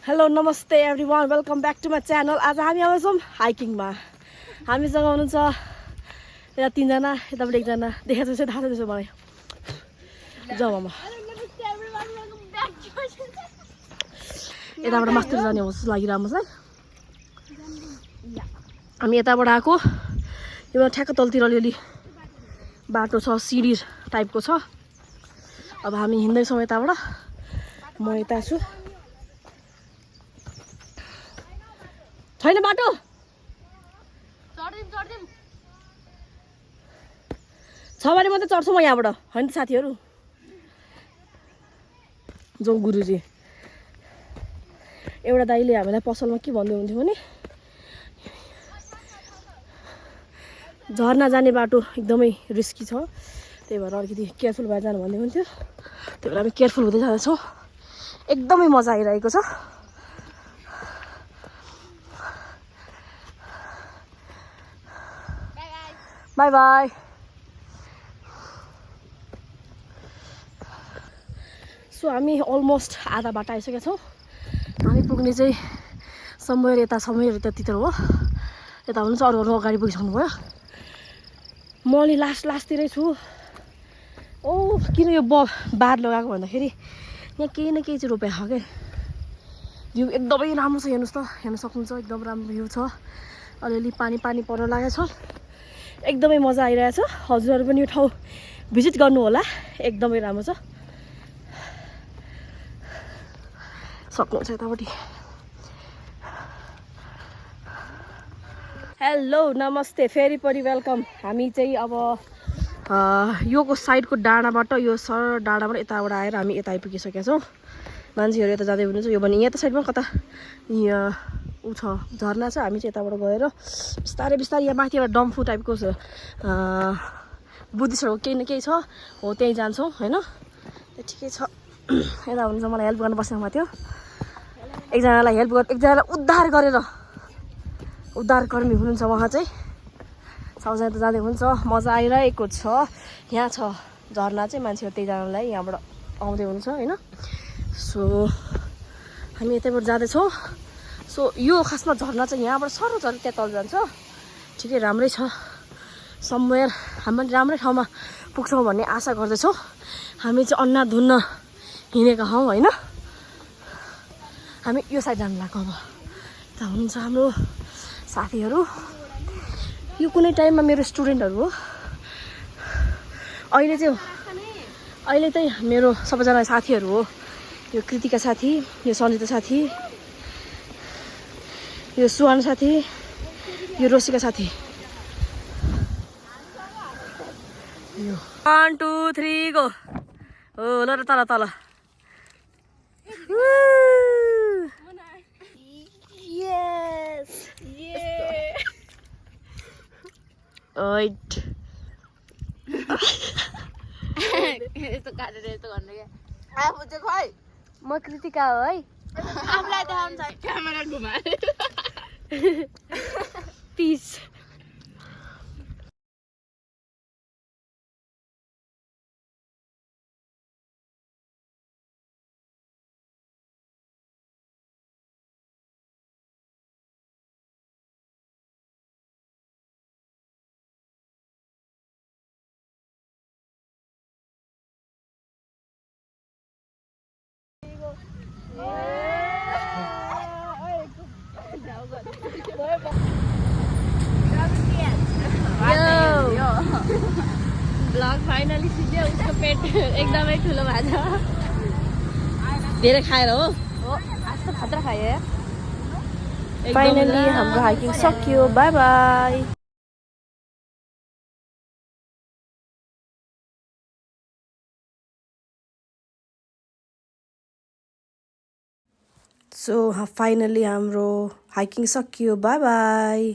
Hello नमस्ते everyone welcome back to my channel. आज हामी आउँछौँ हाइकिङमा। हामीसँग हुनुहुन्छ यता 3 जना, यताबाट 1 जना। देखाएको छ थाहा छ मलाई। जाउँ मामा। यताबाट मास्टर जाने हो जस्तो लागिरहेको छ। हामी यताबाट आएको। यो ठ्याक्क तलतिर अलिअलि बाटो छ, सिडी टाइपको छ। अब हामी हिँड्दैछौँ यताबाट। म यता छु। छैन बाटो। छ भने मात्रै चढ्छु म यहाँबाट, होइन साथीहरू। जाउँ गुरुजी। एउटा दाइले हामीलाई पसलमा के भन्दै हुन्थ्यो भने झर्ना जाने बाटो एकदमै रिस्की छ, त्यही भएर अलिकति केयरफुल भएर जानु भन्दै हुन्थ्यो। त्यही भएर हामी केयरफुल हुँदै जाँदैछौँ। एकदमै मजा आइरहेको छ। By by. सो हामी अलमोस्ट आधा बाटो आइसकेका छौँ। हामी पुग्ने चाहिँ समयहरू यतातिर हो। यता हुनुहुन्छ अरू अगाडि पुगिसक्नु भयो। म अलि लास्टतिरै छु। ओ किन यो बार लगाएको भन्दाखेरि यहाँ केही न केही चाहिँ रोपेको छ क्या। भ्यू एकदमै राम्रो छ। हेर्नुहोस् त, हेर्न सक्नुहुन्छ एकदम राम्रो भ्यू छ। अलिअलि पानी पर्न लागेको छ। एकदमै मजा आइरहेछ। हजुरहरू पनि यो ठाउँ भिजिट गर्नु होला, एकदमै राम्रो छ। सक्नुहुन्छ यतापट्टि। हेलो नमस्ते, फेरि पनि वेलकम। हामी चाहिँ अब योको साइडको डाँडाबाट, यो सर डाँडाबाट यताबाट आएर हामी यता आइपुगिसकेका छौँ। मान्छेहरू यता जाँदै हुनुहुन्छ। यो भने यहाँ त साइडमा कता यहाँ ऊ छ, झर्ना छ। हामी चाहिँ यताबाट गएर बिस्तारै यहाँ माथिबाट डम्फु टाइपको छ, बुद्धिस्टहरूको केही न केही छ, हो त्यहीँ जान्छौँ होइन। ठिकै छ। यता हुन्छ मलाई हेल्प गर्नु बस्नुमा थियो। एकजनालाई उद्धारकर्मी हुनुहुन्छ उहाँ चाहिँ। सबजना त जाँदै हुनुहुन्छ। मजा आइरहेको छ। यहाँ छ झर्ना चाहिँ, मान्छेहरू त्यही जानलाई यहाँबाट आउँदै हुन्छ होइन। सो हामी यतैबाट जाँदैछौँ। सो यो खासमा झर्ना चाहिँ यहाँबाट सरो झर्ना त्यहाँ तल जान्छ। ठिकै राम्रै छ। समवेयर हामी राम्रै ठाउँमा पुग्छौँ भन्ने आशा गर्दैछौँ। हामी चाहिँ अन्नाधुन्न हिँडेका हौँ होइन। हामी यो साइड जानु लाग्छौँ। अब यता हुनुहुन्छ हाम्रो साथीहरू। यो कुनै टाइममा मेरो स्टुडेन्टहरू हो। अहिले चाहिँ मेरो सबैजना साथीहरू हो। यो कृतिका साथी, यो सन्जिता साथी, यो सुहान साथी, यो रोसिका साथी। 1 2 3 गो। हो ल र तल यस ओइट। यस्तो काटेर यस्तो गर्नु क्या। आफू चाहिँ खै म कृतिका हो है। आफूलाई देखाउनु छ क्यामेरा घुमाएर। पिस। ब्लग फाइनली सिक्यो। उसको पेट एकदमै ठुलो भएको छ, धेरै खाएर हो। आज त खतरा खायो। फाइनली हाम्रो हाइकिङ सकियो। By by. सो फाइनली हाम्रो हाइकिङ सकियो। By by.